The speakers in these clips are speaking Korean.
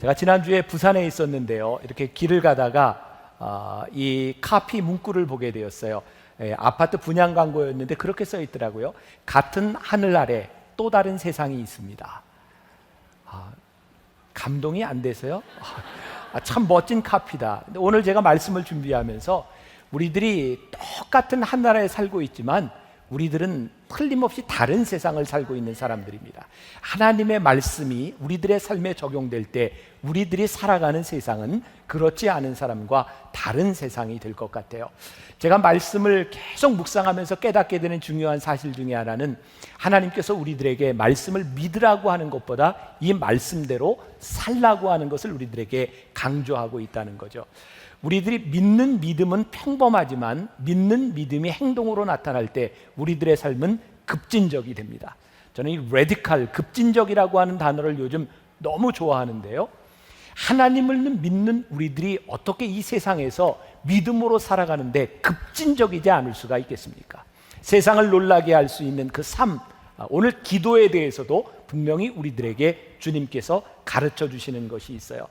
제가 지난주에 부산에 있었는데요. 이렇게 길을 가다가 이 카피 문구를 보게 되었어요. 아파트 분양 광고였는데 그렇게 써 있더라고요. 같은 하늘 아래 또 다른 세상이 있습니다. 감동이 안 돼서요. 참 멋진 카피다. 근데 오늘 제가 말씀을 준비하면서 우리들이 똑같은 한 나라에 살고 있지만 우리들은 틀림없이 다른 세상을 살고 있는 사람들입니다. 하나님의 말씀이 우리들의 삶에 적용될 때 우리들이 살아가는 세상은 그렇지 않은 사람과 다른 세상이 될 것 같아요. 제가 말씀을 계속 묵상하면서 깨닫게 되는 중요한 사실 중에 하나는 하나님께서 우리들에게 말씀을 믿으라고 하는 것보다 이 말씀대로 살라고 하는 것을 우리들에게 강조하고 있다는 거죠. 우리들이 믿는 믿음은 평범하지만 믿는 믿음이 행동으로 나타날 때 우리들의 삶은 급진적이 됩니다. 저는 이 레디칼, 급진적이라고 하는 단어를 요즘 너무 좋아하는데요. 하나님을 믿는 우리들이 어떻게 이 세상에서 믿음으로 살아가는데 급진적이지 않을 수가 있겠습니까? 세상을 놀라게 할 수 있는 그 삶, 오늘 기도에 대해서도 분명히 우리들에게 주님께서 가르쳐 주시는 것이 있어요.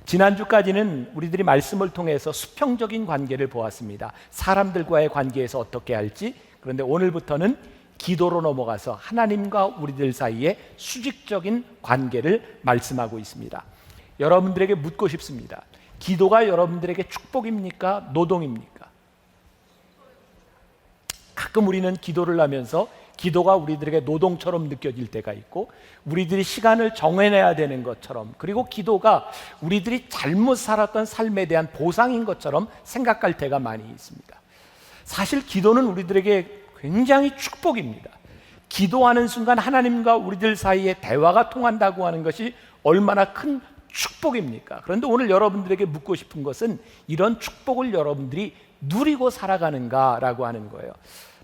지난주까지는 우리들이 말씀을 통해서 수평적인 관계를 보았습니다. 사람들과의 관계에서 어떻게 할지. 그런데 오늘부터는 기도로 넘어가서 하나님과 우리들 사이의 수직적인 관계를 말씀하고 있습니다. 여러분들에게 묻고 싶습니다. 기도가 여러분들에게 축복입니까? 노동입니까? 가끔 우리는 기도를 하면서 기도가 우리들에게 노동처럼 느껴질 때가 있고 우리들이 시간을 정해내야 되는 것처럼, 그리고 기도가 우리들이 잘못 살았던 삶에 대한 보상인 것처럼 생각할 때가 많이 있습니다. 사실 기도는 우리들에게 굉장히 축복입니다. 기도하는 순간 하나님과 우리들 사이에 대화가 통한다고 하는 것이 얼마나 큰 축복입니까? 그런데 오늘 여러분들에게 묻고 싶은 것은 이런 축복을 여러분들이 누리고 살아가는가라고 하는 거예요.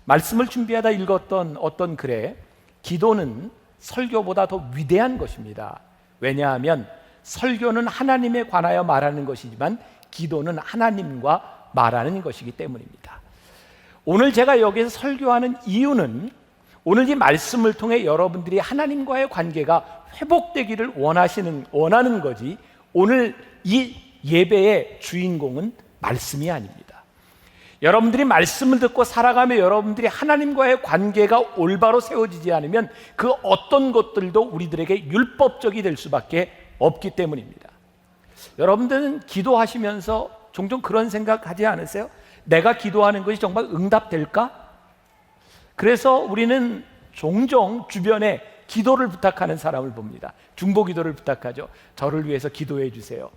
말씀을 준비하다 읽었던 어떤 글에 기도는 설교보다 더 위대한 것입니다. 왜냐하면 설교는 하나님에 관하여 말하는 것이지만 기도는 하나님과 말하는 것이기 때문입니다. 오늘 제가 여기서 설교하는 이유는 오늘 이 말씀을 통해 여러분들이 하나님과의 관계가 회복되기를 원하는 거지, 오늘 이 예배의 주인공은 말씀이 아닙니다. 여러분들이 말씀을 듣고 살아가며 여러분들이 하나님과의 관계가 올바로 세워지지 않으면 그 어떤 것들도 우리들에게 율법적이 될 수밖에 없기 때문입니다. 여러분들은 기도하시면서 종종 그런 생각하지 않으세요? 내가 기도하는 것이 정말 응답될까? 그래서 우리는 종종 주변에 기도를 부탁하는 사람을 봅니다. 중보기도를 부탁하죠. 저를 위해서 기도해 주세요.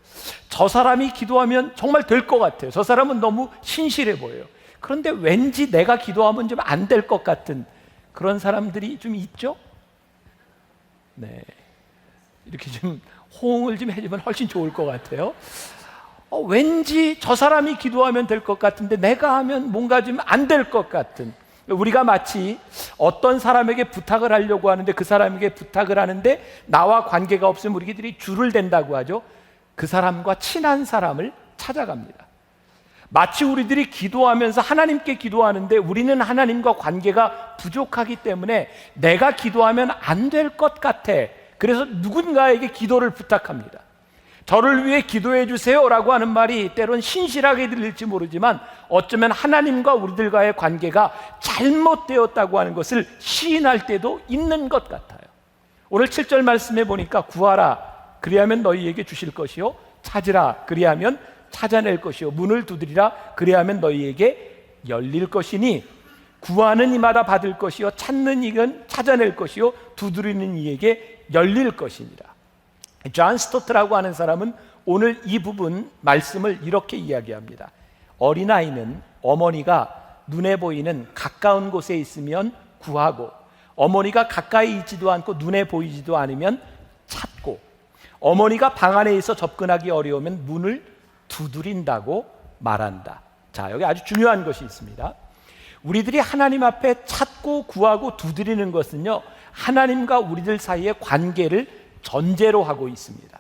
저 사람이 기도하면 정말 될 것 같아요. 저 사람은 너무 신실해 보여요. 그런데 왠지 내가 기도하면 좀 안 될 것 같은 그런 사람들이 좀 있죠? 네, 이렇게 좀 호응을 좀 해주면 훨씬 좋을 것 같아요. 왠지 저 사람이 기도하면 될 것 같은데 내가 하면 뭔가 좀 안 될 것 같은, 우리가 마치 어떤 사람에게 부탁을 하려고 하는데 그 사람에게 부탁을 하는데 나와 관계가 없으면 우리들이 줄을 댄다고 하죠. 그 사람과 친한 사람을 찾아갑니다. 마치 우리들이 기도하면서 하나님께 기도하는데 우리는 하나님과 관계가 부족하기 때문에 내가 기도하면 안 될 것 같아. 그래서 누군가에게 기도를 부탁합니다. 저를 위해 기도해 주세요라고 하는 말이 때론 신실하게 들릴지 모르지만 어쩌면 하나님과 우리들과의 관계가 잘못되었다고 하는 것을 시인할 때도 있는 것 같아요. 오늘 7절 말씀에 보니까 구하라 그리하면 너희에게 주실 것이요, 찾으라 그리하면 찾아낼 것이요, 문을 두드리라 그리하면 너희에게 열릴 것이니 구하는 이마다 받을 것이요, 찾는 이는 찾아낼 것이요, 두드리는 이에게 열릴 것이니라. 존 스토트라고 하는 사람은 오늘 이 부분 말씀을 이렇게 이야기합니다. 어린아이는 어머니가 눈에 보이는 가까운 곳에 있으면 구하고, 어머니가 가까이 있지도 않고 눈에 보이지도 않으면 찾고, 어머니가 방 안에 있어 접근하기 어려우면 문을 두드린다고 말한다. 자, 여기 아주 중요한 것이 있습니다. 우리들이 하나님 앞에 찾고 구하고 두드리는 것은요, 하나님과 우리들 사이의 관계를 전제로 하고 있습니다.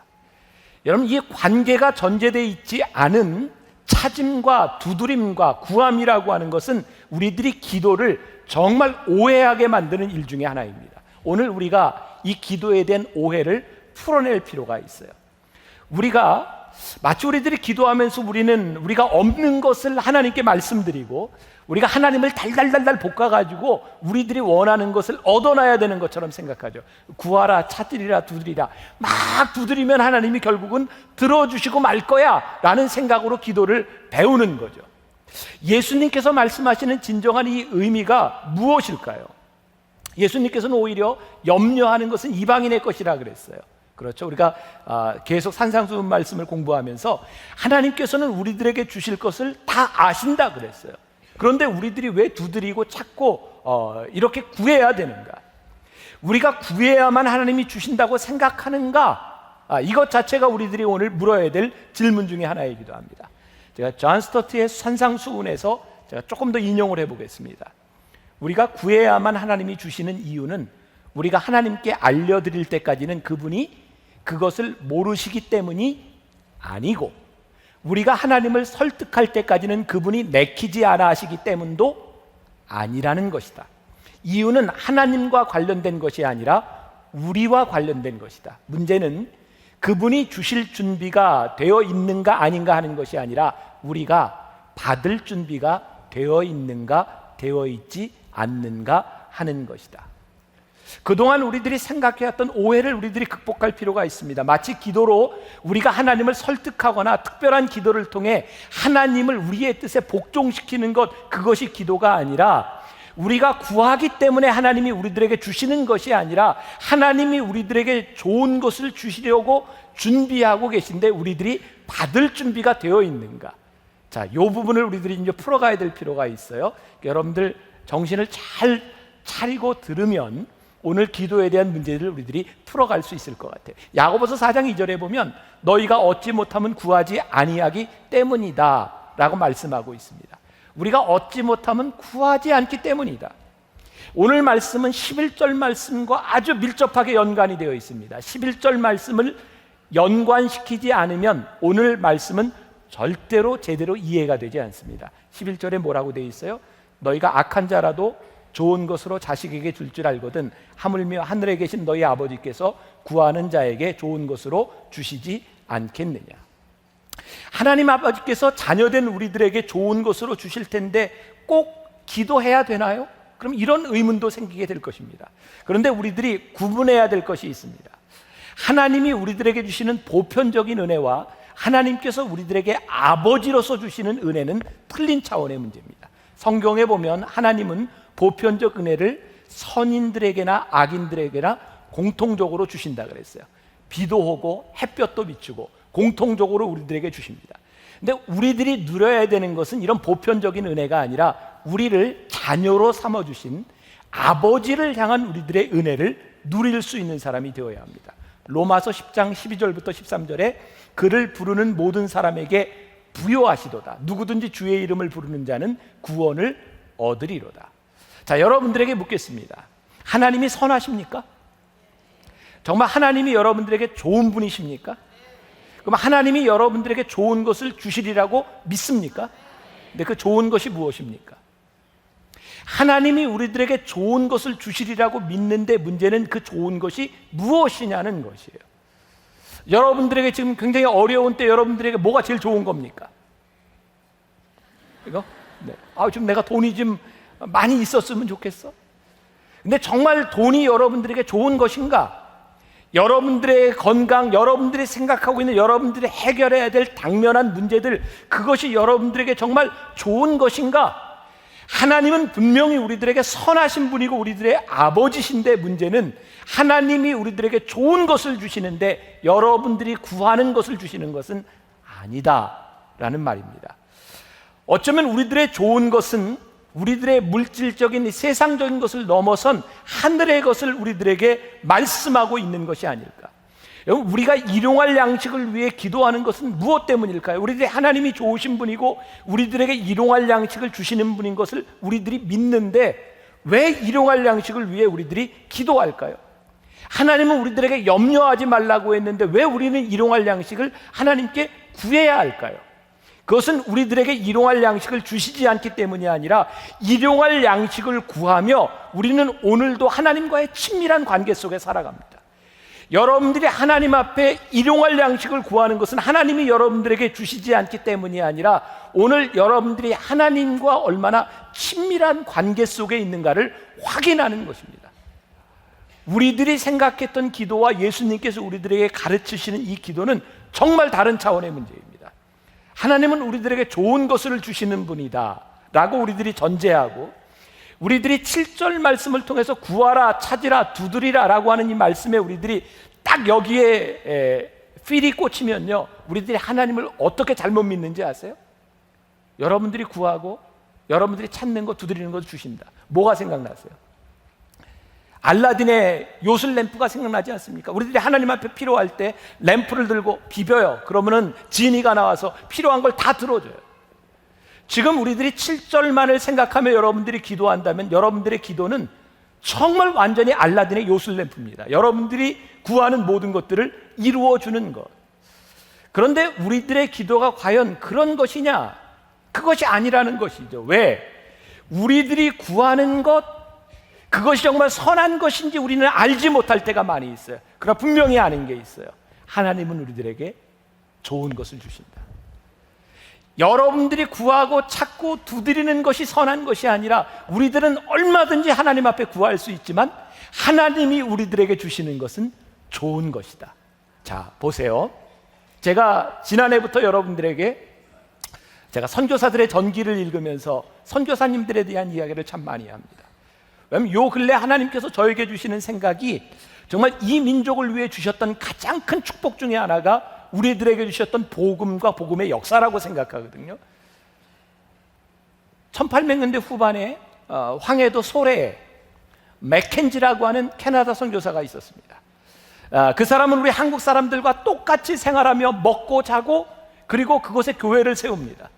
여러분, 이 관계가 전제되어 있지 않은 찾음과 두드림과 구함이라고 하는 것은 우리들이 기도를 정말 오해하게 만드는 일 중에 하나입니다. 오늘 우리가 이 기도에 대한 오해를 풀어낼 필요가 있어요. 우리가 마치 우리들이 기도하면서 우리가 없는 것을 하나님께 말씀드리고 우리가 하나님을 달달달달 볶아가지고 우리들이 원하는 것을 얻어놔야 되는 것처럼 생각하죠. 구하라, 찾으리라, 두드리라. 막 두드리면 하나님이 결국은 들어주시고 말 거야 라는 생각으로 기도를 배우는 거죠. 예수님께서 말씀하시는 진정한 이 의미가 무엇일까요? 예수님께서는 오히려 염려하는 것은 이방인의 것이라 그랬어요. 그렇죠. 우리가 계속 산상수훈 말씀을 공부하면서 하나님께서는 우리들에게 주실 것을 다 아신다 그랬어요. 그런데 우리들이 왜 두드리고 찾고 이렇게 구해야 되는가? 우리가 구해야만 하나님이 주신다고 생각하는가? 이것 자체가 우리들이 오늘 물어야 될 질문 중에 하나이기도 합니다. 제가 존 스토트의 산상수훈에서 제가 조금 더 인용을 해보겠습니다. 우리가 구해야만 하나님이 주시는 이유는 우리가 하나님께 알려드릴 때까지는 그분이 그것을 모르시기 때문이 아니고, 우리가 하나님을 설득할 때까지는 그분이 내키지 않아 하시기 때문도 아니라는 것이다. 이유는 하나님과 관련된 것이 아니라 우리와 관련된 것이다. 문제는 그분이 주실 준비가 되어 있는가 아닌가 하는 것이 아니라 우리가 받을 준비가 되어 있는가 되어 있지 않는가 하는 것이다. 그동안 우리들이 생각해왔던 오해를 우리들이 극복할 필요가 있습니다. 마치 기도로 우리가 하나님을 설득하거나 특별한 기도를 통해 하나님을 우리의 뜻에 복종시키는 것, 그것이 기도가 아니라 우리가 구하기 때문에 하나님이 우리들에게 주시는 것이 아니라 하나님이 우리들에게 좋은 것을 주시려고 준비하고 계신데 우리들이 받을 준비가 되어 있는가. 자, 이 부분을 우리들이 이제 풀어가야 될 필요가 있어요. 여러분들 정신을 잘 차리고 들으면 오늘 기도에 대한 문제를 우리들이 풀어갈 수 있을 것 같아요. 야고보서 4장 2절에 보면 너희가 얻지 못하면 구하지 아니하기 때문이다 라고 말씀하고 있습니다. 우리가 얻지 못하면 구하지 않기 때문이다. 오늘 말씀은 11절 말씀과 아주 밀접하게 연관이 되어 있습니다. 11절 말씀을 연관시키지 않으면 오늘 말씀은 절대로 제대로 이해가 되지 않습니다. 11절에 뭐라고 되어 있어요? 너희가 악한 자라도 좋은 것으로 자식에게 줄 알거든 하물며 하늘에 계신 너희 아버지께서 구하는 자에게 좋은 것으로 주시지 않겠느냐. 하나님 아버지께서 자녀된 우리들에게 좋은 것으로 주실 텐데 꼭 기도해야 되나요? 그럼 이런 의문도 생기게 될 것입니다. 그런데 우리들이 구분해야 될 것이 있습니다. 하나님이 우리들에게 주시는 보편적인 은혜와 하나님께서 우리들에게 아버지로서 주시는 은혜는 틀린 차원의 문제입니다. 성경에 보면 하나님은 보편적 은혜를 선인들에게나 악인들에게나 공통적으로 주신다 그랬어요. 비도 오고 햇볕도 비추고 공통적으로 우리들에게 주십니다. 근데 우리들이 누려야 되는 것은 이런 보편적인 은혜가 아니라 우리를 자녀로 삼아주신 아버지를 향한 우리들의 은혜를 누릴 수 있는 사람이 되어야 합니다. 로마서 10장 12절부터 13절에 그를 부르는 모든 사람에게 부요하시도다. 누구든지 주의 이름을 부르는 자는 구원을 얻으리로다. 자, 여러분들에게 묻겠습니다. 하나님이 선하십니까? 정말 하나님이 여러분들에게 좋은 분이십니까? 그럼 하나님이 여러분들에게 좋은 것을 주시리라고 믿습니까? 근데 그 좋은 것이 무엇입니까? 하나님이 우리들에게 좋은 것을 주시리라고 믿는데 문제는 그 좋은 것이 무엇이냐는 것이에요. 여러분들에게 지금 굉장히 어려운 때 여러분들에게 뭐가 제일 좋은 겁니까? 이거? 네. 좀 내가 돈이 좀 많이 있었으면 좋겠어. 근데 정말 돈이 여러분들에게 좋은 것인가? 여러분들의 건강, 여러분들이 생각하고 있는 여러분들이 해결해야 될 당면한 문제들, 그것이 여러분들에게 정말 좋은 것인가? 하나님은 분명히 우리들에게 선하신 분이고 우리들의 아버지신데 문제는 하나님이 우리들에게 좋은 것을 주시는데 여러분들이 구하는 것을 주시는 것은 아니다라는 말입니다. 어쩌면 우리들의 좋은 것은 우리들의 물질적인 세상적인 것을 넘어선 하늘의 것을 우리들에게 말씀하고 있는 것이 아닐까. 여러분, 우리가 일용할 양식을 위해 기도하는 것은 무엇 때문일까요? 우리들이 하나님이 좋으신 분이고 우리들에게 일용할 양식을 주시는 분인 것을 우리들이 믿는데 왜 일용할 양식을 위해 우리들이 기도할까요? 하나님은 우리들에게 염려하지 말라고 했는데 왜 우리는 일용할 양식을 하나님께 구해야 할까요? 그것은 우리들에게 일용할 양식을 주시지 않기 때문이 아니라 일용할 양식을 구하며 우리는 오늘도 하나님과의 친밀한 관계 속에 살아갑니다. 여러분들이 하나님 앞에 일용할 양식을 구하는 것은 하나님이 여러분들에게 주시지 않기 때문이 아니라 오늘 여러분들이 하나님과 얼마나 친밀한 관계 속에 있는가를 확인하는 것입니다. 우리들이 생각했던 기도와 예수님께서 우리들에게 가르치시는 이 기도는 정말 다른 차원의 문제입니다. 하나님은 우리들에게 좋은 것을 주시는 분이다 라고 우리들이 전제하고, 우리들이 7절 말씀을 통해서 구하라, 찾으라, 두드리라 라고 하는 이 말씀에 우리들이 딱 여기에 필이 꽂히면요, 우리들이 하나님을 어떻게 잘못 믿는지 아세요? 여러분들이 구하고 여러분들이 찾는 거, 두드리는 거 주신다. 뭐가 생각나세요? 알라딘의 요술 램프가 생각나지 않습니까? 우리들이 하나님 앞에 필요할 때 램프를 들고 비벼요. 그러면은 지니가 나와서 필요한 걸 다 들어줘요. 지금 우리들이 7절만을 생각하며 여러분들이 기도한다면 여러분들의 기도는 정말 완전히 알라딘의 요술 램프입니다. 여러분들이 구하는 모든 것들을 이루어주는 것. 그런데 우리들의 기도가 과연 그런 것이냐? 그것이 아니라는 것이죠. 왜? 우리들이 구하는 것, 그것이 정말 선한 것인지 우리는 알지 못할 때가 많이 있어요. 그러나 분명히 아는 게 있어요. 하나님은 우리들에게 좋은 것을 주신다. 여러분들이 구하고 찾고 두드리는 것이 선한 것이 아니라 우리들은 얼마든지 하나님 앞에 구할 수 있지만 하나님이 우리들에게 주시는 것은 좋은 것이다. 자, 보세요. 제가 지난해부터 여러분들에게 제가 선교사들의 전기를 읽으면서 선교사님들에 대한 이야기를 참 많이 합니다. 왜냐하면 요 근래 하나님께서 저에게 주시는 생각이 정말 이 민족을 위해 주셨던 가장 큰 축복 중에 하나가 우리들에게 주셨던 복음과 복음의 역사라고 생각하거든요. 1800년대 후반에 황해도 소래에 맥켄지라고 하는 캐나다 선교사가 있었습니다. 그 사람은 우리 한국 사람들과 똑같이 생활하며 먹고 자고 그리고 그곳에 교회를 세웁니다.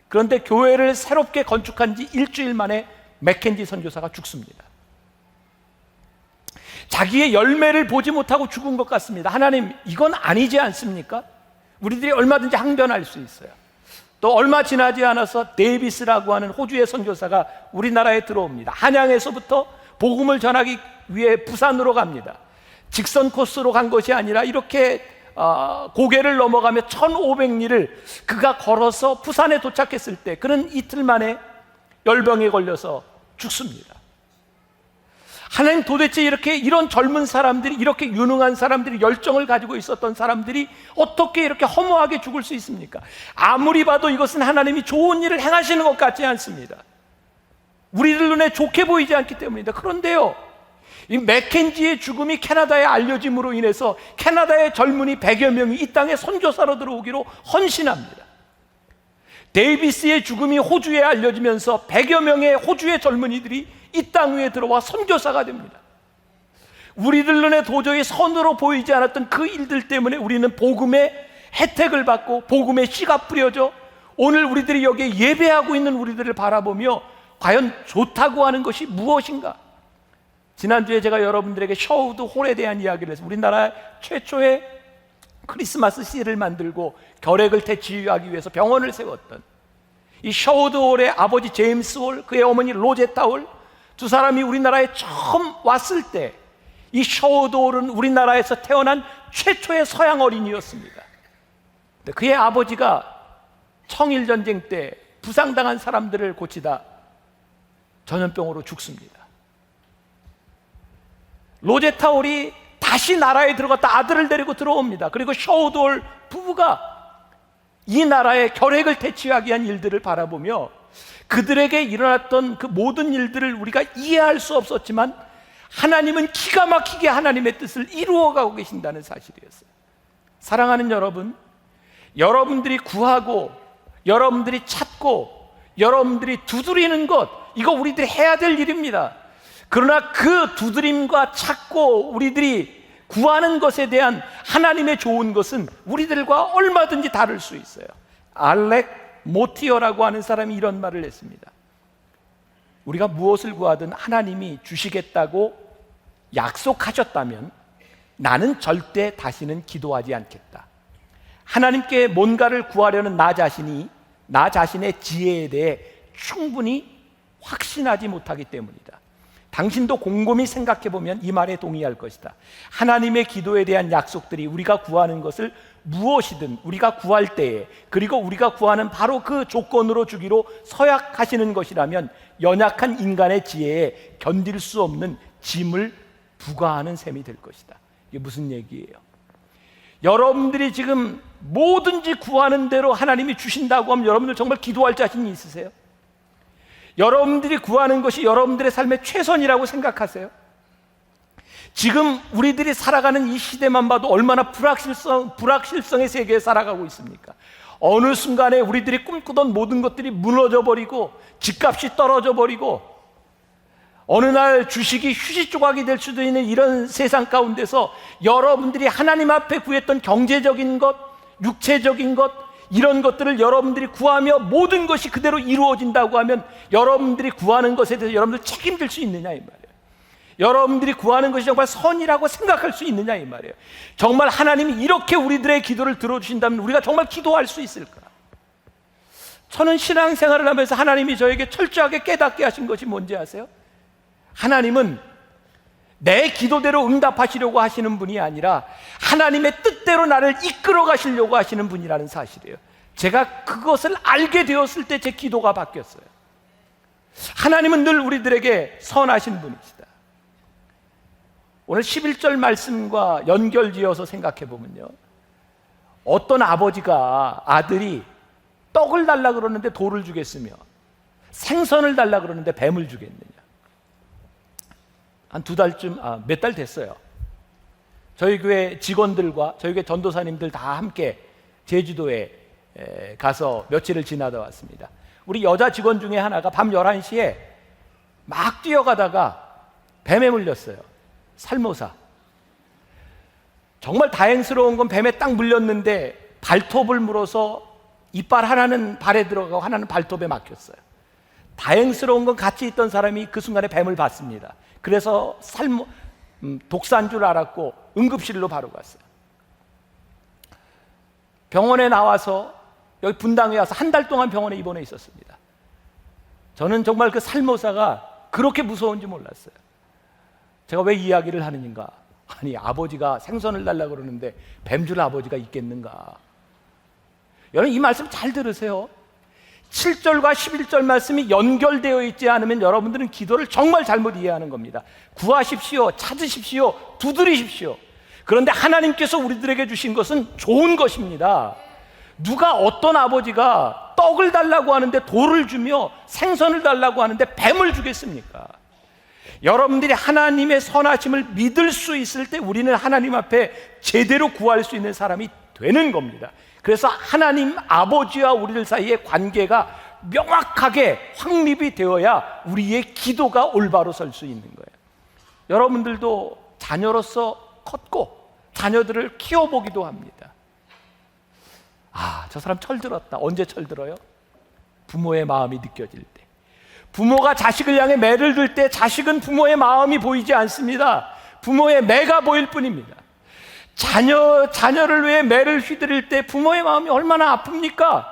그런데 교회를 새롭게 건축한 지 일주일 만에 맥켄지 선교사가 죽습니다. 자기의 열매를 보지 못하고 죽은 것 같습니다. 하나님, 이건 아니지 않습니까? 우리들이 얼마든지 항변할 수 있어요. 또 얼마 지나지 않아서 데이비스라고 하는 호주의 선교사가 우리나라에 들어옵니다. 한양에서부터 복음을 전하기 위해 부산으로 갑니다. 직선 코스로 간 것이 아니라 이렇게 고개를 넘어가며 1500리를 그가 걸어서 부산에 도착했을 때 그는 이틀 만에 열병에 걸려서 죽습니다. 하나님, 도대체 이런 젊은 사람들이, 이렇게 유능한 사람들이, 열정을 가지고 있었던 사람들이 어떻게 이렇게 허무하게 죽을 수 있습니까? 아무리 봐도 이것은 하나님이 좋은 일을 행하시는 것 같지 않습니다. 우리들 눈에 좋게 보이지 않기 때문입니다. 그런데요, 이 맥켄지의 죽음이 캐나다에 알려짐으로 인해서 캐나다의 젊은이 100여 명이 이 땅에 선교사로 들어오기로 헌신합니다. 데이비스의 죽음이 호주에 알려지면서 100여 명의 호주의 젊은이들이 이 땅 위에 들어와 선교사가 됩니다. 우리들 눈에 도저히 선으로 보이지 않았던 그 일들 때문에 우리는 복음의 혜택을 받고 복음의 씨가 뿌려져 오늘 우리들이 여기에 예배하고 있는 우리들을 바라보며 과연 좋다고 하는 것이 무엇인가? 지난주에 제가 여러분들에게 셔우드 홀에 대한 이야기를 해서 우리나라 최초의 크리스마스 씨를 만들고 결핵을 퇴치하기 위해서 병원을 세웠던 이 셔우드 홀의 아버지 제임스 홀, 그의 어머니 로제타 홀, 두 사람이 우리나라에 처음 왔을 때 이 셔우드 홀은 우리나라에서 태어난 최초의 서양 어린이였습니다. 그의 아버지가 청일전쟁 때 부상당한 사람들을 고치다 전염병으로 죽습니다. 로제타 홀이 다시 나라에 들어갔다 아들을 데리고 들어옵니다. 그리고 셔우드 홀 부부가 이 나라의 결핵을 퇴치하기 위한 일들을 바라보며 그들에게 일어났던 그 모든 일들을 우리가 이해할 수 없었지만 하나님은 기가 막히게 하나님의 뜻을 이루어가고 계신다는 사실이었어요. 사랑하는 여러분, 여러분들이 구하고 여러분들이 찾고 여러분들이 두드리는 것, 이거 우리들이 해야 될 일입니다. 그러나 그 두드림과 찾고 우리들이 구하는 것에 대한 하나님의 좋은 것은 우리들과 얼마든지 다를 수 있어요. 알렉 모티어라고 하는 사람이 이런 말을 했습니다. 우리가 무엇을 구하든 하나님이 주시겠다고 약속하셨다면 나는 절대 다시는 기도하지 않겠다. 하나님께 뭔가를 구하려는 나 자신이 나 자신의 지혜에 대해 충분히 확신하지 못하기 때문이다. 당신도 곰곰이 생각해보면 이 말에 동의할 것이다. 하나님의 기도에 대한 약속들이 우리가 구하는 것을 무엇이든 우리가 구할 때에, 그리고 우리가 구하는 바로 그 조건으로 주기로 서약하시는 것이라면 연약한 인간의 지혜에 견딜 수 없는 짐을 부과하는 셈이 될 것이다. 이게 무슨 얘기예요? 여러분들이 지금 뭐든지 구하는 대로 하나님이 주신다고 하면 여러분들 정말 기도할 자신이 있으세요? 여러분들이 구하는 것이 여러분들의 삶의 최선이라고 생각하세요? 지금 우리들이 살아가는 이 시대만 봐도 얼마나 불확실성의 세계에 살아가고 있습니까? 어느 순간에 우리들이 꿈꾸던 모든 것들이 무너져 버리고 집값이 떨어져 버리고 어느 날 주식이 휴지 조각이 될 수도 있는 이런 세상 가운데서 여러분들이 하나님 앞에 구했던 경제적인 것, 육체적인 것, 이런 것들을 여러분들이 구하며 모든 것이 그대로 이루어진다고 하면 여러분들이 구하는 것에 대해서 여러분들 책임질 수 있느냐 이 말이에요. 여러분들이 구하는 것이 정말 선이라고 생각할 수 있느냐 이 말이에요. 정말 하나님이 이렇게 우리들의 기도를 들어주신다면 우리가 정말 기도할 수 있을까? 저는 신앙생활을 하면서 하나님이 저에게 철저하게 깨닫게 하신 것이 뭔지 아세요? 하나님은 내 기도대로 응답하시려고 하시는 분이 아니라 하나님의 뜻대로 나를 이끌어 가시려고 하시는 분이라는 사실이에요. 제가 그것을 알게 되었을 때 제 기도가 바뀌었어요. 하나님은 늘 우리들에게 선하신 분이시다. 오늘 11절 말씀과 연결지어서 생각해 보면요, 어떤 아버지가 아들이 떡을 달라 그러는데 돌을 주겠으며 생선을 달라 그러는데 뱀을 주겠느냐? 한 두 달쯤, 몇 달 됐어요. 저희 교회 직원들과 저희 교회 전도사님들 다 함께 제주도에 가서 며칠을 지나다 왔습니다. 우리 여자 직원 중에 하나가 밤 11시에 막 뛰어가다가 뱀에 물렸어요. 살모사. 정말 다행스러운 건 뱀에 딱 물렸는데 발톱을 물어서 이빨 하나는 발에 들어가고 하나는 발톱에 막혔어요. 다행스러운 건 같이 있던 사람이 그 순간에 뱀을 봤습니다. 그래서 독사인 줄 알았고 응급실로 바로 갔어요. 병원에 나와서 여기 분당에 와서 한 달 동안 병원에 입원해 있었습니다. 저는 정말 그 살모사가 그렇게 무서운지 몰랐어요. 제가 왜 이야기를 하는가? 아니, 아버지가 생선을 달라고 그러는데 뱀 줄 아버지가 있겠는가? 여러분 이 말씀 잘 들으세요. 7절과 11절 말씀이 연결되어 있지 않으면 여러분들은 기도를 정말 잘못 이해하는 겁니다. 구하십시오, 찾으십시오, 두드리십시오. 그런데 하나님께서 우리들에게 주신 것은 좋은 것입니다. 누가 어떤 아버지가 떡을 달라고 하는데 돌을 주며 생선을 달라고 하는데 뱀을 주겠습니까? 여러분들이 하나님의 선하심을 믿을 수 있을 때 우리는 하나님 앞에 제대로 구할 수 있는 사람이 되는 겁니다. 그래서 하나님 아버지와 우리들 사이의 관계가 명확하게 확립이 되어야 우리의 기도가 올바로 설 수 있는 거예요. 여러분들도 자녀로서 컸고 자녀들을 키워보기도 합니다. 저 사람 철들었다. 언제 철들어요? 부모의 마음이 느껴질 때. 부모가 자식을 향해 매를 들 때 자식은 부모의 마음이 보이지 않습니다. 부모의 매가 보일 뿐입니다. 자녀를 위해 매를 휘두를 때 부모의 마음이 얼마나 아픕니까?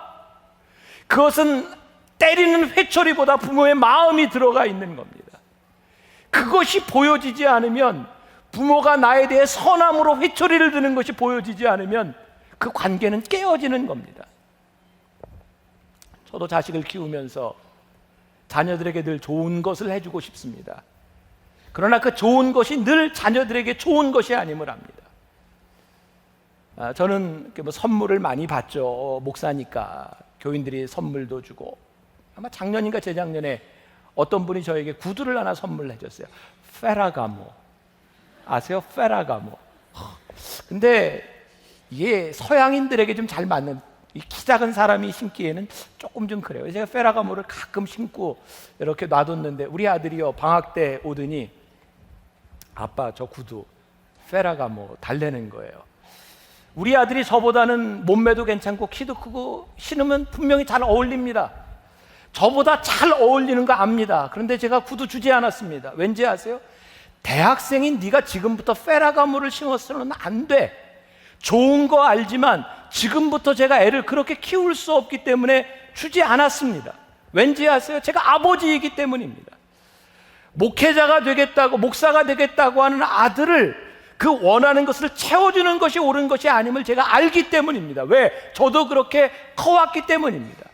그것은 때리는 회초리보다 부모의 마음이 들어가 있는 겁니다. 그것이 보여지지 않으면, 부모가 나에 대해 선함으로 회초리를 드는 것이 보여지지 않으면 그 관계는 깨어지는 겁니다. 저도 자식을 키우면서 자녀들에게 늘 좋은 것을 해주고 싶습니다. 그러나 그 좋은 것이 늘 자녀들에게 좋은 것이 아님을 압니다. 저는 선물을 많이 받죠. 목사니까 교인들이 선물도 주고, 아마 작년인가 재작년에 어떤 분이 저에게 구두를 하나 선물해 줬어요. 페라가모 아세요? 페라가모. 근데 이게 서양인들에게 좀 잘 맞는, 키 작은 사람이 신기에는 조금 좀 그래요. 제가 페라가모를 가끔 신고 이렇게 놔뒀는데 우리 아들이요, 방학 때 오더니 아빠 저 구두 페라가모 달래는 거예요. 우리 아들이 저보다는 몸매도 괜찮고 키도 크고 신으면 분명히 잘 어울립니다. 저보다 잘 어울리는 거 압니다. 그런데 제가 구두 주지 않았습니다. 왠지 아세요? 대학생인 네가 지금부터 페라가모를 신었으면 안 돼. 좋은 거 알지만 지금부터 제가 애를 그렇게 키울 수 없기 때문에 주지 않았습니다. 왠지 아세요? 제가 아버지이기 때문입니다. 목회자가 되겠다고, 목사가 되겠다고 하는 아들을, 그 원하는 것을 채워주는 것이 옳은 것이 아님을 제가 알기 때문입니다. 왜? 저도 그렇게 커왔기 때문입니다.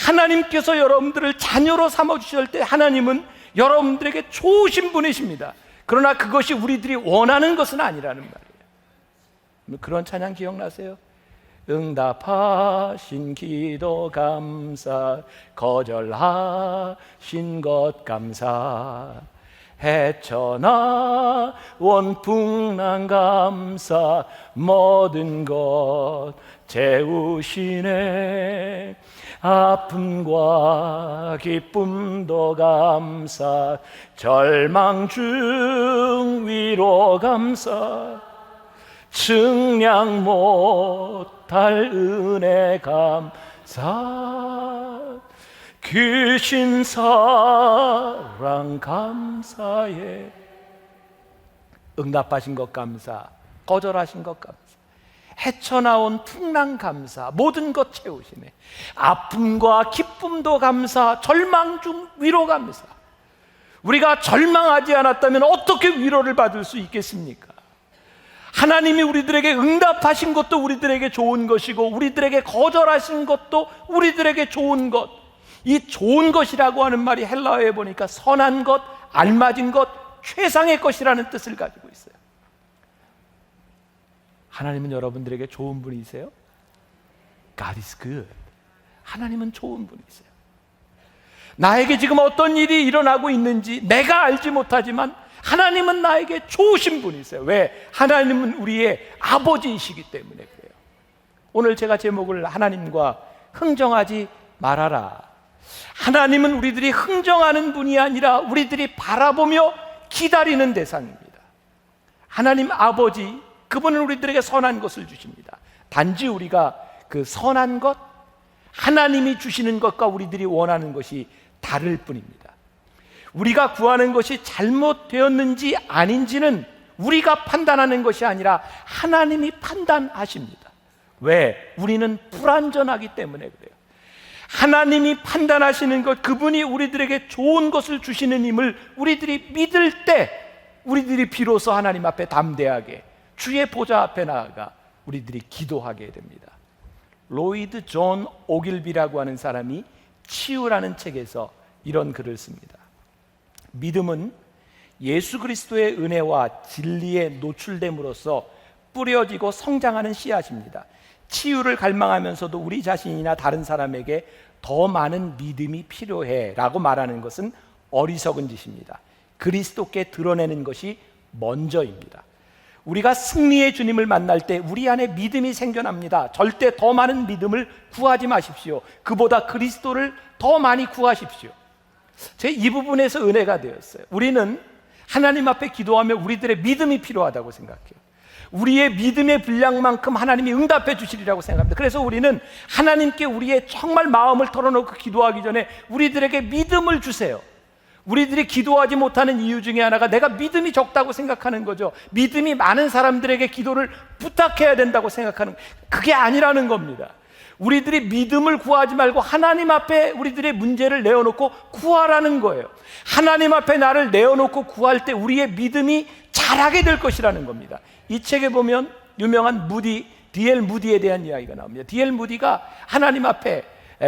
하나님께서 여러분들을 자녀로 삼아주실 때 하나님은 여러분들에게 좋으신 분이십니다. 그러나 그것이 우리들이 원하는 것은 아니라는 말이에요. 그런 찬양 기억나세요? 응답하신 기도 감사, 거절하신 것 감사, 헤쳐나온 풍랑 감사, 모든 것 채우시네. 아픔과 기쁨도 감사, 절망 중 위로 감사, 측량 못할 은혜 감사, 귀신 사랑 감사해. 응답하신 것 감사, 거절하신 것 감사, 헤쳐나온 풍랑 감사, 모든 것 채우시네. 아픔과 기쁨도 감사, 절망 중 위로 감사. 우리가 절망하지 않았다면 어떻게 위로를 받을 수 있겠습니까? 하나님이 우리들에게 응답하신 것도 우리들에게 좋은 것이고, 우리들에게 거절하신 것도 우리들에게 좋은 것. 이 좋은 것이라고 하는 말이 헬라어에 보니까 선한 것, 알맞은 것, 최상의 것이라는 뜻을 가지고 있어요. 하나님은 여러분들에게 좋은 분이세요? God is good. 하나님은 좋은 분이세요. 나에게 지금 어떤 일이 일어나고 있는지 내가 알지 못하지만 하나님은 나에게 좋으신 분이세요. 왜? 하나님은 우리의 아버지이시기 때문에 그래요. 오늘 제가 제목을 하나님과 흥정하지 말아라. 하나님은 우리들이 흥정하는 분이 아니라 우리들이 바라보며 기다리는 대상입니다. 하나님 아버지, 그분은 우리들에게 선한 것을 주십니다. 단지 우리가 그 선한 것, 하나님이 주시는 것과 우리들이 원하는 것이 다를 뿐입니다. 우리가 구하는 것이 잘못되었는지 아닌지는 우리가 판단하는 것이 아니라 하나님이 판단하십니다. 왜? 우리는 불완전하기 때문에 그래요. 하나님이 판단하시는 것, 그분이 우리들에게 좋은 것을 주시는 힘을 우리들이 믿을 때 우리들이 비로소 하나님 앞에 담대하게 주의 보좌 앞에 나아가 우리들이 기도하게 됩니다. 로이드 존 오길비라고 하는 사람이 치유라는 책에서 이런 글을 씁니다. 믿음은 예수 그리스도의 은혜와 진리에 노출됨으로써 뿌려지고 성장하는 씨앗입니다. 치유를 갈망하면서도 우리 자신이나 다른 사람에게 더 많은 믿음이 필요해 라고 말하는 것은 어리석은 짓입니다. 그리스도께 드러내는 것이 먼저입니다. 우리가 승리의 주님을 만날 때 우리 안에 믿음이 생겨납니다. 절대 더 많은 믿음을 구하지 마십시오. 그보다 그리스도를 더 많이 구하십시오. 제 이 부분에서 은혜가 되었어요. 우리는 하나님 앞에 기도하며 우리들의 믿음이 필요하다고 생각해요. 우리의 믿음의 분량만큼 하나님이 응답해 주시리라고 생각합니다. 그래서 우리는 하나님께 우리의 정말 마음을 털어놓고 기도하기 전에 우리들에게 믿음을 주세요. 우리들이 기도하지 못하는 이유 중에 하나가 내가 믿음이 적다고 생각하는 거죠. 믿음이 많은 사람들에게 기도를 부탁해야 된다고 생각하는, 그게 아니라는 겁니다. 우리들이 믿음을 구하지 말고 하나님 앞에 우리들의 문제를 내어놓고 구하라는 거예요. 하나님 앞에 나를 내어놓고 구할 때 우리의 믿음이 자라게 될 것이라는 겁니다. 이 책에 보면 유명한 D.L. 무디에 대한 이야기가 나옵니다. D.L. 무디가 하나님 앞에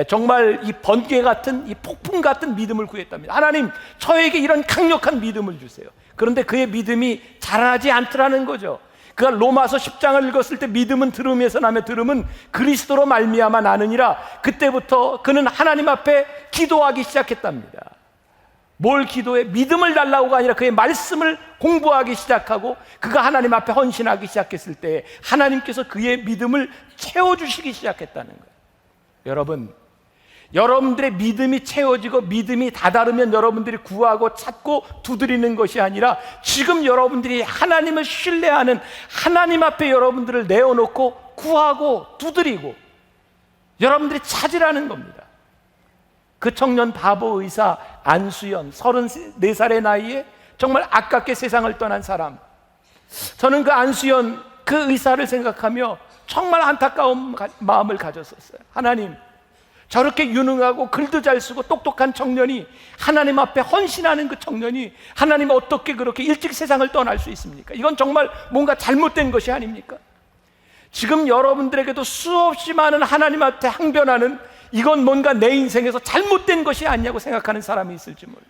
정말 이 번개 같은, 이 폭풍 같은 믿음을 구했답니다. 하나님, 저에게 이런 강력한 믿음을 주세요. 그런데 그의 믿음이 자라지 않더라는 거죠. 그가 로마서 10장을 읽었을 때 믿음은 들음에서 나며 들음은 그리스도로 말미암아 나느니라. 그때부터 그는 하나님 앞에 기도하기 시작했답니다. 뭘 기도해? 믿음을 달라고가 아니라 그의 말씀을 공부하기 시작하고 그가 하나님 앞에 헌신하기 시작했을 때 하나님께서 그의 믿음을 채워주시기 시작했다는 거예요. 여러분, 여러분들의 믿음이 채워지고 믿음이 다다르면 여러분들이 구하고 찾고 두드리는 것이 아니라 지금 여러분들이 하나님을 신뢰하는 하나님 앞에 여러분들을 내어놓고 구하고 두드리고 여러분들이 찾으라는 겁니다. 그 청년 바보 의사 안수연, 34살의 나이에 정말 아깝게 세상을 떠난 사람. 저는 그 안수연, 그 의사를 생각하며 정말 안타까운 마음을 가졌었어요. 하나님, 저렇게 유능하고 글도 잘 쓰고 똑똑한 청년이, 하나님 앞에 헌신하는 그 청년이 하나님 어떻게 그렇게 일찍 세상을 떠날 수 있습니까? 이건 정말 뭔가 잘못된 것이 아닙니까? 지금 여러분들에게도 수없이 많은 하나님 앞에 항변하는, 이건 뭔가 내 인생에서 잘못된 것이 아니냐고 생각하는 사람이 있을지 몰라요.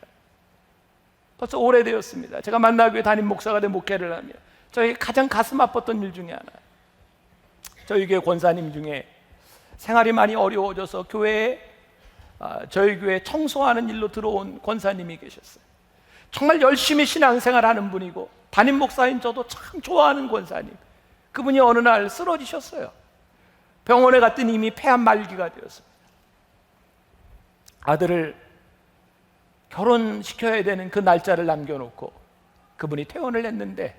벌써 오래되었습니다. 제가 만나교회 담임 목사가 돼 목회를 하며 저에게 가장 가슴 아팠던 일 중에 하나, 저희 교회 권사님 중에 생활이 많이 어려워져서 저희 교회 청소하는 일로 들어온 권사님이 계셨어요. 정말 열심히 신앙생활하는 분이고 담임 목사인 저도 참 좋아하는 권사님. 그분이 어느 날 쓰러지셨어요. 병원에 갔더니 이미 폐암 말기가 되었습니다. 아들을 결혼시켜야 되는 그 날짜를 남겨놓고 그분이 퇴원을 했는데,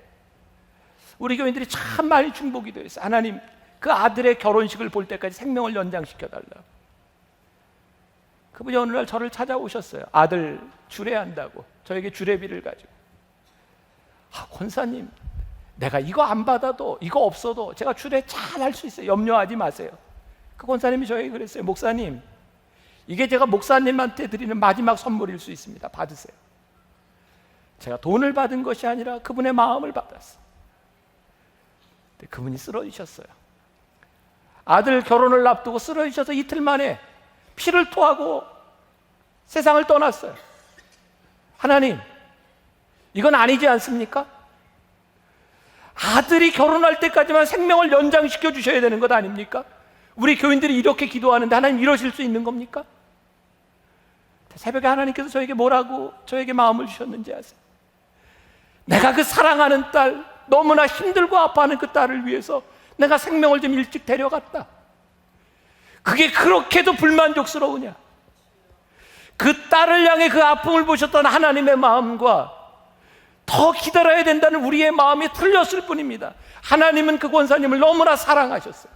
우리 교인들이 참 많이 중복이 되어 있어요. 하나님, 그 아들의 결혼식을 볼 때까지 생명을 연장시켜달라고. 그분이 어느 날 저를 찾아오셨어요. 아들 주례한다고, 저에게 주례비를 가지고. 권사님, 내가 이거 안 받아도, 이거 없어도 제가 주례 잘 할 수 있어요. 염려하지 마세요. 그 권사님이 저에게 그랬어요. 목사님, 이게 제가 목사님한테 드리는 마지막 선물일 수 있습니다. 받으세요. 제가 돈을 받은 것이 아니라 그분의 마음을 받았어요. 근데 그분이 쓰러지셨어요. 아들 결혼을 앞두고 쓰러지셔서 이틀 만에 피를 토하고 세상을 떠났어요. 하나님, 이건 아니지 않습니까? 아들이 결혼할 때까지만 생명을 연장시켜 주셔야 되는 것 아닙니까? 우리 교인들이 이렇게 기도하는데 하나님 이러실 수 있는 겁니까? 새벽에 하나님께서 저에게 마음을 주셨는지 아세요? 내가 그 사랑하는 딸, 너무나 힘들고 아파하는 그 딸을 위해서 내가 생명을 좀 일찍 데려갔다. 그게 그렇게도 불만족스러우냐? 그 딸을 향해 그 아픔을 보셨던 하나님의 마음과 더 기다려야 된다는 우리의 마음이 틀렸을 뿐입니다. 하나님은 그 권사님을 너무나 사랑하셨어요.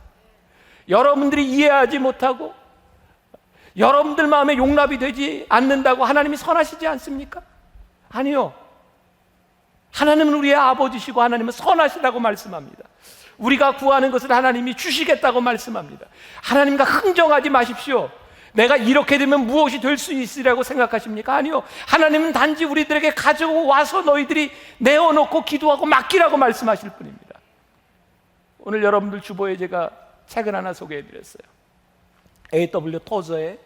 여러분들이 이해하지 못하고 여러분들 마음에 용납이 되지 않는다고 하나님이 선하시지 않습니까? 아니요. 하나님은 우리의 아버지시고 하나님은 선하시다고 말씀합니다. 우리가 구하는 것을 하나님이 주시겠다고 말씀합니다. 하나님과 흥정하지 마십시오. 내가 이렇게 되면 무엇이 될 수 있으리라고 생각하십니까? 아니요. 하나님은 단지 우리들에게 가지고 와서 너희들이 내어놓고 기도하고 맡기라고 말씀하실 뿐입니다. 오늘 여러분들 주보에 제가 책을 하나 소개해드렸어요. A.W. 토저의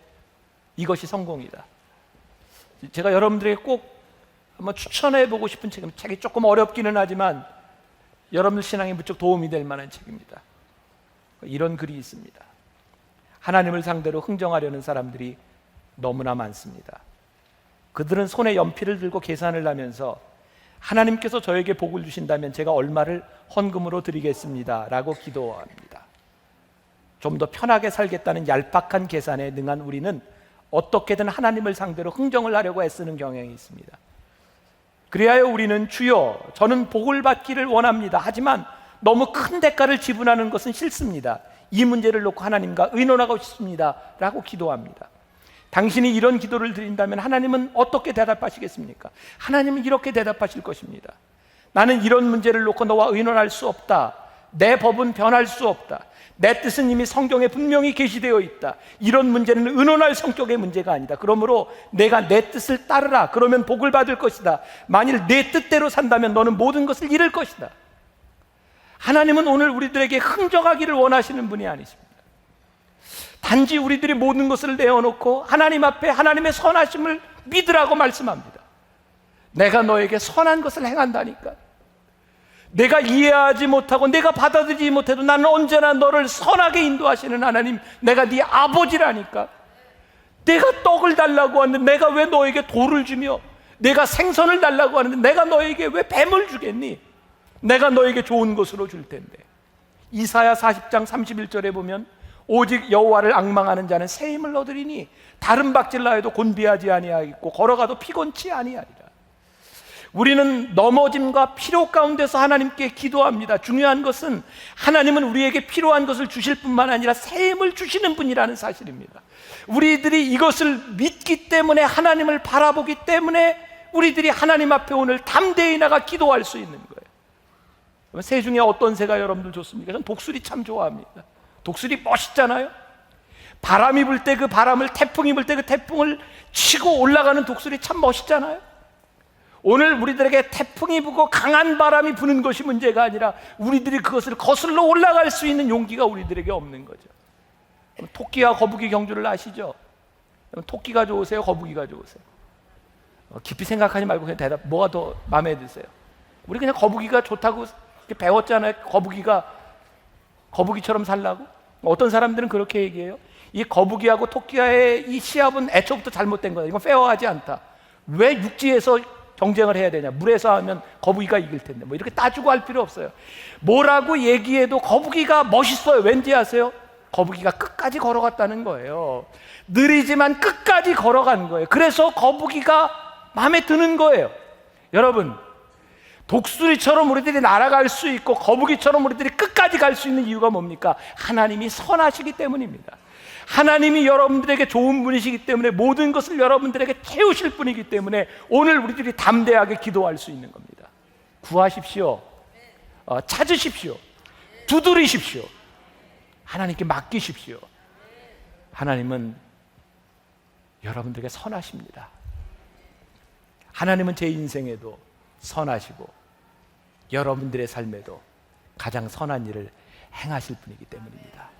이것이 성공이다. 제가 여러분들에게 꼭 한번 추천해보고 싶은 책입니다. 책이 조금 어렵기는 하지만 여러분들 신앙에 무척 도움이 될 만한 책입니다. 이런 글이 있습니다. 하나님을 상대로 흥정하려는 사람들이 너무나 많습니다. 그들은 손에 연필을 들고 계산을 하면서 하나님께서 저에게 복을 주신다면 제가 얼마를 헌금으로 드리겠습니다 라고 기도합니다. 좀 더 편하게 살겠다는 얄팍한 계산에 능한 우리는 어떻게든 하나님을 상대로 흥정을 하려고 애쓰는 경향이 있습니다. 그리하여 우리는 주여 저는 복을 받기를 원합니다. 하지만 너무 큰 대가를 지불하는 것은 싫습니다. 이 문제를 놓고 하나님과 의논하고 싶습니다 라고 기도합니다. 당신이 이런 기도를 드린다면 하나님은 어떻게 대답하시겠습니까? 하나님은 이렇게 대답하실 것입니다. 나는 이런 문제를 놓고 너와 의논할 수 없다. 내 법은 변할 수 없다. 내 뜻은 이미 성경에 분명히 게시되어 있다. 이런 문제는 의논할 성격의 문제가 아니다. 그러므로 내가 내 뜻을 따르라. 그러면 복을 받을 것이다. 만일 내 뜻대로 산다면 너는 모든 것을 잃을 것이다. 하나님은 오늘 우리들에게 흥정하기를 원하시는 분이 아니십니다. 단지 우리들이 모든 것을 내어놓고 하나님 앞에 하나님의 선하심을 믿으라고 말씀합니다. 내가 너에게 선한 것을 행한다니까. 내가 이해하지 못하고 내가 받아들이지 못해도 나는 언제나 너를 선하게 인도하시는 하나님, 내가 네 아버지라니까. 내가 떡을 달라고 하는데 내가 왜 너에게 돌을 주며, 내가 생선을 달라고 하는데 내가 너에게 왜 뱀을 주겠니? 내가 너에게 좋은 것으로 줄 텐데. 이사야 40장 31절에 보면 오직 여호와를 앙망하는 자는 새 힘을 얻으리니 다른 박질라 해도 곤비하지 아니하겠고 걸어가도 피곤치 아니하리라. 우리는 넘어짐과 필요 가운데서 하나님께 기도합니다. 중요한 것은 하나님은 우리에게 필요한 것을 주실 뿐만 아니라 새 힘을 주시는 분이라는 사실입니다. 우리들이 이것을 믿기 때문에, 하나님을 바라보기 때문에 우리들이 하나님 앞에 오늘 담대히 나가 기도할 수 있는 거예요. 새 중에 어떤 새가 여러분들 좋습니까? 저는 독수리 참 좋아합니다. 독수리 멋있잖아요. 바람이 불 때 그 바람을, 태풍이 불 때 그 태풍을 치고 올라가는 독수리 참 멋있잖아요. 오늘 우리들에게 태풍이 불고 강한 바람이 부는 것이 문제가 아니라 우리들이 그것을 거슬러 올라갈 수 있는 용기가 우리들에게 없는 거죠. 토끼와 거북이 경주를 아시죠? 토끼가 좋으세요? 거북이가 좋으세요? 깊이 생각하지 말고 그냥 대답. 뭐가 더 마음에 드세요? 우리 그냥 거북이가 좋다고 배웠잖아요. 거북이처럼 살라고. 어떤 사람들은 그렇게 얘기해요. 이 거북이하고 토끼와의 이 시합은 애초부터 잘못된 거다. 이건 페어하지 않다. 왜 육지에서 경쟁을 해야 되냐? 물에서 하면 거북이가 이길 텐데. 뭐 이렇게 따지고 할 필요 없어요. 뭐라고 얘기해도 거북이가 멋있어요. 왠지 아세요? 거북이가 끝까지 걸어갔다는 거예요. 느리지만 끝까지 걸어간 거예요. 그래서 거북이가 마음에 드는 거예요. 여러분, 독수리처럼 우리들이 날아갈 수 있고 거북이처럼 우리들이 끝까지 갈 수 있는 이유가 뭡니까? 하나님이 선하시기 때문입니다. 하나님이 여러분들에게 좋은 분이시기 때문에 모든 것을 여러분들에게 채우실 분이기 때문에 오늘 우리들이 담대하게 기도할 수 있는 겁니다. 구하십시오. 찾으십시오. 두드리십시오. 하나님께 맡기십시오. 하나님은 여러분들에게 선하십니다. 하나님은 제 인생에도 선하시고 여러분들의 삶에도 가장 선한 일을 행하실 분이기 때문입니다.